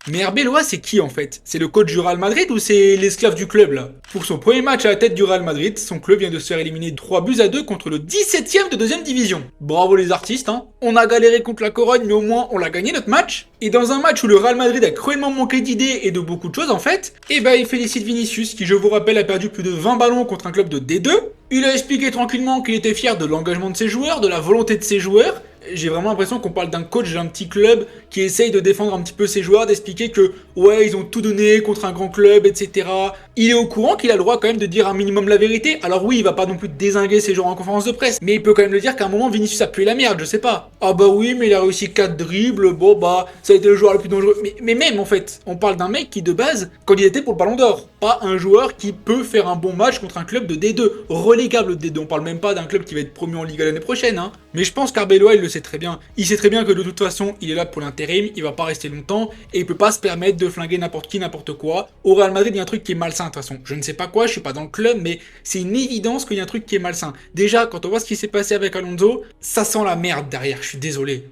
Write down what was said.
Mais Arbeloa, c'est qui en fait? C'est le coach du Real Madrid ou c'est l'esclave du club là? Pour son premier match à la tête du Real Madrid, son club vient de se faire éliminer 3 buts à 2 contre le 17ème de deuxième division. Bravo les artistes, hein. On a galéré contre la Corogne, mais au moins on l'a gagné notre match. Et dans un match où le Real Madrid a cruellement manqué d'idées et de beaucoup de choses en fait, et ben il félicite Vinicius qui, je vous rappelle, a perdu plus de 20 ballons contre un club de D2. Il a expliqué tranquillement qu'il était fier de l'engagement de ses joueurs, de la volonté de ses joueurs. J'ai vraiment l'impression qu'on parle d'un coach d'un petit club qui essaye de défendre un petit peu ses joueurs, d'expliquer que ouais, ils ont tout donné contre un grand club, etc. Il est au courant qu'il a le droit quand même de dire un minimum la vérité. Alors oui, il va pas non plus dézinguer ses joueurs en conférence de presse, mais il peut quand même le dire qu'à un moment Vinicius a pué la merde, je sais pas. Ah bah oui, mais il a réussi 4 dribbles, bon bah ça a été le joueur le plus dangereux. Mais même en fait, on parle d'un mec qui de base candidatait pour le Ballon d'Or, pas un joueur qui peut faire un bon match contre un club de D2, relégable de D2. On parle même pas d'un club qui va être promu en Ligue l'année prochaine, hein. Mais je pense qu'Arbeloa il le sait très bien. Il sait très bien que de toute façon, il est là pour l'intérim, il va pas rester longtemps et il peut pas se permettre de flinguer n'importe qui, n'importe quoi. Au Real Madrid, il y a un truc qui est malsain de toute façon. Je ne sais pas quoi, je suis pas dans le club, mais c'est une évidence qu'il y a un truc qui est malsain. Déjà, quand on voit ce qui s'est passé avec Alonso, ça sent la merde derrière, je suis désolé.